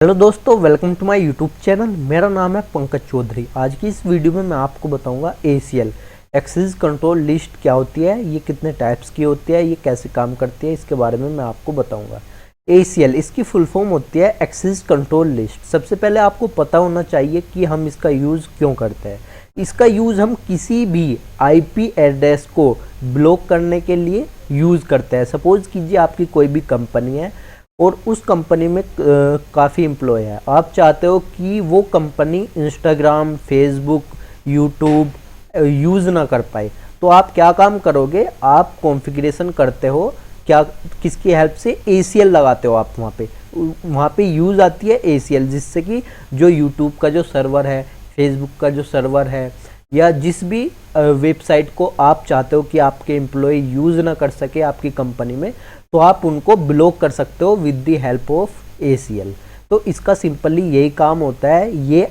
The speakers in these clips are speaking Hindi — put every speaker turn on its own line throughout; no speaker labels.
हेलो दोस्तों, welcome to my YouTube channel. मेरा नाम है पंकज चौधरी। आज की इस वीडियो में मैं आपको बताऊंगा ACL एक्सेस कंट्रोल लिस्ट क्या होती है, ये कितने टाइप्स की होती है, ये कैसे काम करती है, इसके बारे में मैं आपको बताऊंगा। ACL इसकी फुल फॉर्म होती है एक्सेस कंट्रोल लिस्ट। सबसे पहले आपको पता होना चाहिए कि हम इसका यूज़ क्यों करते हैं। इसका यूज़ हम किसी भी IP एड्रेस को ब्लॉक करने के लिए यूज़ करते हैं। सपोज कीजिए आपकी कोई भी कंपनी है और उस कंपनी में काफ़ी एम्प्लॉय है। आप चाहते हो कि वो company Instagram, Facebook, YouTube use ना कर पाए, तो आप क्या काम करोगे, आप कॉन्फ़िगरेशन करते हो। क्या, किसकी हेल्प से? ACL लगाते हो आप। वहाँ पे यूज़ आती है ACL, जिससे कि जो यूट्यूब का जो सर्वर है, फेसबुक का जो सर्वर है, या जिस भी वेबसाइट को आप चाहते हो कि आपके एम्प्लॉय यूज़ ना कर सके आपकी कंपनी में, तो आप उनको ब्लॉक कर सकते हो with the help of ACL। तो इसका सिंपली यही काम होता है। ये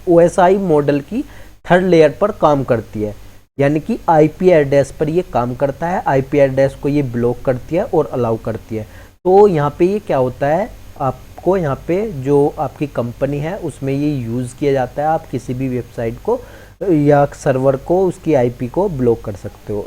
OSI मॉडल की थर्ड लेयर पर काम करती है, यानी कि IP एड्रेस पर ये काम करता है। IP एड्रेस को ये ब्लॉक करती है और अलाउ करती है। तो यहाँ पे ये क्या होता है, आपको यहाँ पे जो आपकी कंपनी है उसमें ये यूज़ किया जाता है। आप किसी भी वेबसाइट को या सर्वर को, उसकी IP को ब्लॉक कर सकते हो।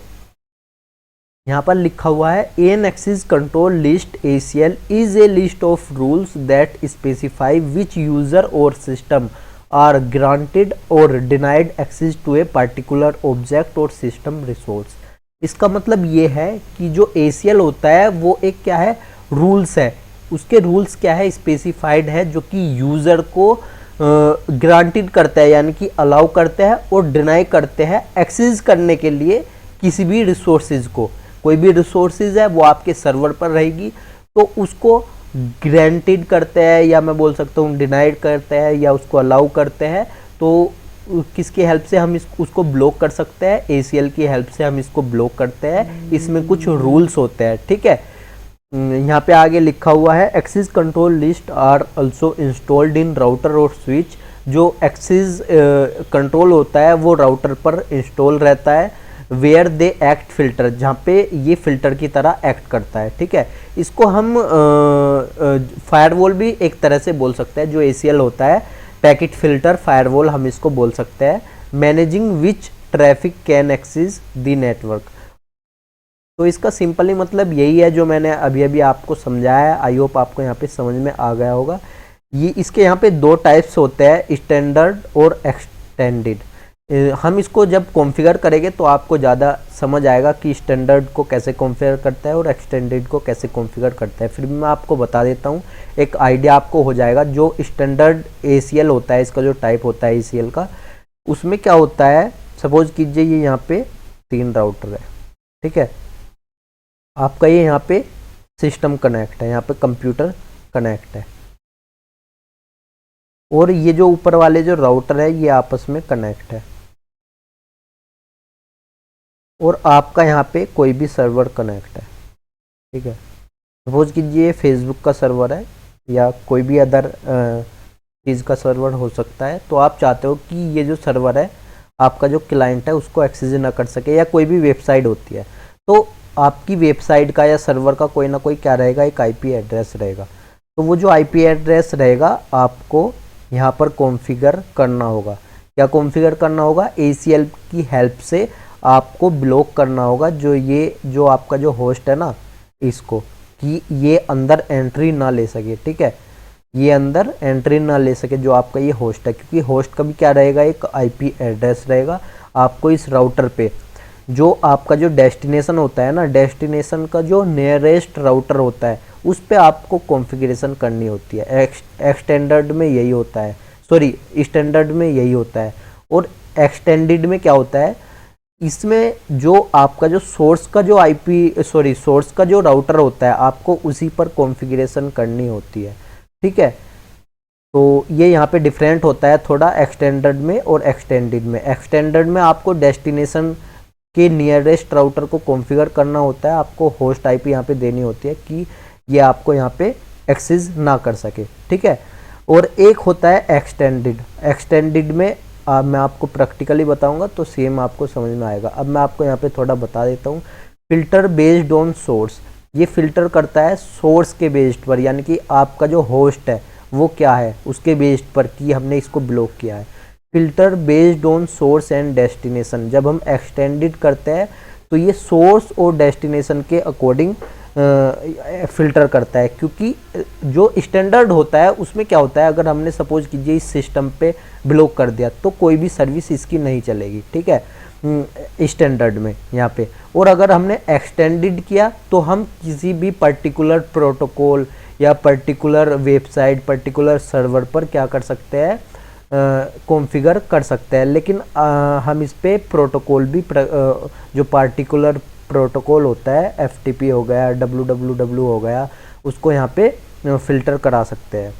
यहाँ पर लिखा हुआ है an access control list ACL is a list of rules that specify which user or system are granted or denied access to a particular object or system resource. इसका मतलब ये है कि जो ACL होता है वो एक क्या है, रूल्स है। उसके रूल्स क्या है, स्पेसिफाइड है, जो कि यूज़र को ग्रांटेड करता है, यानी कि अलाउ करते हैं और डिनाई करते हैं एक्सेस करने के लिए किसी भी रिसोर्सेज को। कोई भी रिसोर्सेज है वो आपके सर्वर पर रहेगी, तो उसको ग्रांटेड करते हैं, या मैं बोल सकता हूँ डिनाइड करते हैं, या उसको अलाउ करते हैं। तो किसकी हेल्प से हम उसको ब्लॉक कर सकते हैं? ACL की हेल्प से हम इसको ब्लॉक करते हैं। इसमें कुछ रूल्स होते हैं, ठीक है। यहाँ पे आगे लिखा हुआ है access control list are also installed in router or switch. जो एक्सेस कंट्रोल होता है वो राउटर पर इंस्टॉल रहता है, वेयर दे एक्ट फिल्टर, जहाँ पे ये फिल्टर की तरह एक्ट करता है, ठीक है। इसको हम फायरवॉल भी एक तरह से बोल सकते हैं। जो ACL होता है, पैकेट फिल्टर फायरवॉल, हम इसको बोल सकते हैं। Managing which traffic can access the network. तो इसका सिंपली मतलब यही है जो मैंने अभी अभी आपको समझाया है। आई होप आपको यहाँ पे समझ में आ गया होगा। ये इसके यहाँ पे दो टाइप्स होते हैं, स्टैंडर्ड और एक्सटेंडेड। हम इसको जब कॉन्फ़िगर करेंगे तो आपको ज़्यादा समझ आएगा कि स्टैंडर्ड को कैसे कॉन्फ़िगर करता है और एक्सटेंडेड को कैसे कॉन्फ़िगर करता है। फिर भी मैं आपको बता देता हूँ, एक आइडिया आपको हो जाएगा। जो स्टैंडर्ड ACL होता है, इसका जो टाइप होता है ACL का, उसमें क्या होता है, सपोज कीजिए ये यहाँ पे 3 राउटर है, ठीक है। आपका ये यहाँ पे सिस्टम कनेक्ट है, यहाँ पे कंप्यूटर कनेक्ट है, और ये जो ऊपर वाले जो राउटर है ये आपस में कनेक्ट है, और आपका यहाँ पे कोई भी सर्वर कनेक्ट है, ठीक है। सपोज कीजिए फेसबुक का सर्वर है या कोई भी अदर चीज़ का सर्वर हो सकता है। तो आप चाहते हो कि ये जो सर्वर है, आपका जो क्लाइंट है उसको एक्सेस ना कर सके, या कोई भी वेबसाइट होती है, तो आपकी वेबसाइट का या सर्वर का कोई ना कोई क्या रहेगा, एक IP एड्रेस रहेगा। तो वो जो IP एड्रेस रहेगा आपको यहाँ पर कॉन्फ़िगर करना होगा। क्या कॉन्फ़िगर करना होगा? ACL की हेल्प से आपको ब्लॉक करना होगा जो आपका जो होस्ट है ना, इसको, कि ये अंदर एंट्री ना ले सके, ठीक है। ये अंदर एंट्री ना ले सके जो आपका ये होस्ट है, क्योंकि होस्ट का भी क्या रहेगा, एक IP एड्रेस रहेगा। आपको इस राउटर पे जो आपका जो डेस्टिनेशन होता है ना, डेस्टिनेशन का जो नियरेस्ट राउटर होता है, उस पे आपको कॉन्फ़िगरेशन करनी होती है। एक्सटेंडर्ड में यही होता है, स्टैंडर्ड में यही होता है। और एक्सटेंडेड में क्या होता है, इसमें जो आपका जो सोर्स का जो राउटर होता है, आपको उसी पर कॉन्फ़िगरेशन करनी होती है, ठीक है। तो ये यहाँ पे डिफरेंट होता है थोड़ा एक्सटेंडर्ड में और एक्सटेंडेड में। एक्सटेंडर्ड में आपको डेस्टिनेशन के नियरेस्ट राउटर को कॉन्फ़िगर करना होता है, आपको होस्ट IP यहाँ पे देनी होती है कि ये आपको यहाँ पे एक्सेस ना कर सके, ठीक है। और एक होता है एक्सटेंडेड में मैं आपको प्रैक्टिकली बताऊंगा तो सेम आपको समझ में आएगा। अब मैं आपको यहाँ पे थोड़ा बता देता हूँ। फिल्टर बेस्ड ऑन सोर्स, ये फिल्टर करता है सोर्स के बेस्ड पर, यानी कि आपका जो होस्ट है वो क्या है उसके बेस्ड पर कि हमने इसको ब्लॉक किया है। Filter based on source and destination, जब हम एक्सटेंडेड करते हैं तो ये सोर्स और डेस्टिनेशन के अकॉर्डिंग फिल्टर करता है, क्योंकि जो स्टैंडर्ड होता है उसमें क्या होता है, अगर हमने सपोज कीजिए इस सिस्टम पे ब्लॉक कर दिया तो कोई भी सर्विस इसकी नहीं चलेगी, ठीक है, स्टैंडर्ड में यहाँ पे। और अगर हमने एक्सटेंडेड किया तो हम किसी भी पर्टिकुलर प्रोटोकॉल या पर्टिकुलर वेबसाइट, पर्टिकुलर सर्वर पर क्या कर सकते हैं, कॉन्फ़िगर कर सकते हैं। लेकिन हम इस पे प्रोटोकॉल भी जो पार्टिकुलर प्रोटोकॉल होता है, FTP हो गया, www हो गया, उसको यहाँ पे फिल्टर करा सकते हैं।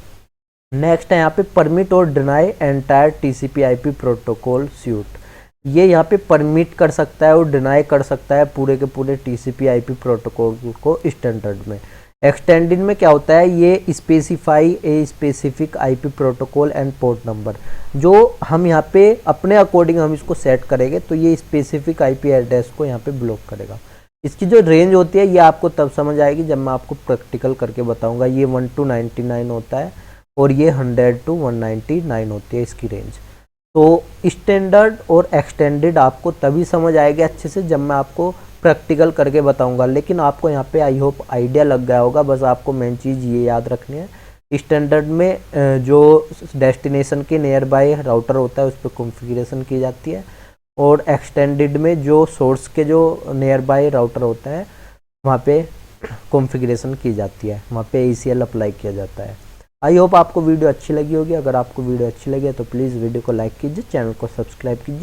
नेक्स्ट है यहाँ पे परमिट और deny entire TCP/IP protocol suit. ये यहाँ पे परमिट कर सकता है और डिनाई कर सकता है पूरे के पूरे TCP/IP प्रोटोकॉल को स्टैंडर्ड में। एक्सटेंडेड में क्या होता है, ये specify a specific IP protocol and port number, जो हम यहाँ पे अपने अकॉर्डिंग हम इसको सेट करेंगे तो ये स्पेसिफिक IP एड्रेस को यहाँ पे ब्लॉक करेगा। इसकी जो रेंज होती है ये आपको तब समझ आएगी जब मैं आपको प्रैक्टिकल करके बताऊंगा। ये 1 to 99 होता है और ये 100 to 199 होती है इसकी रेंज। तो स्टैंडर्ड और एक्सटेंडेड आपको तभी समझ आएगा अच्छे से जब मैं आपको प्रैक्टिकल करके बताऊंगा। लेकिन आपको यहाँ पे आई होप आइडिया लग गया होगा, बस आपको मेन चीज़ ये याद रखनी है, स्टैंडर्ड में जो डेस्टिनेशन के नियर बाय राउटर होता है उस पर कॉन्फ़िगरेशन की जाती है, और एक्सटेंडेड में जो सोर्स के जो नियर बाय राउटर होता है वहाँ पे कॉन्फ़िगरेशन की जाती है, वहाँ पे ACL अप्लाई किया जाता है। आई होप आपको वीडियो अच्छी लगी होगी। अगर आपको वीडियो अच्छी लगी है तो प्लीज़ वीडियो को लाइक कीजिए, चैनल को सब्सक्राइब कीजिए।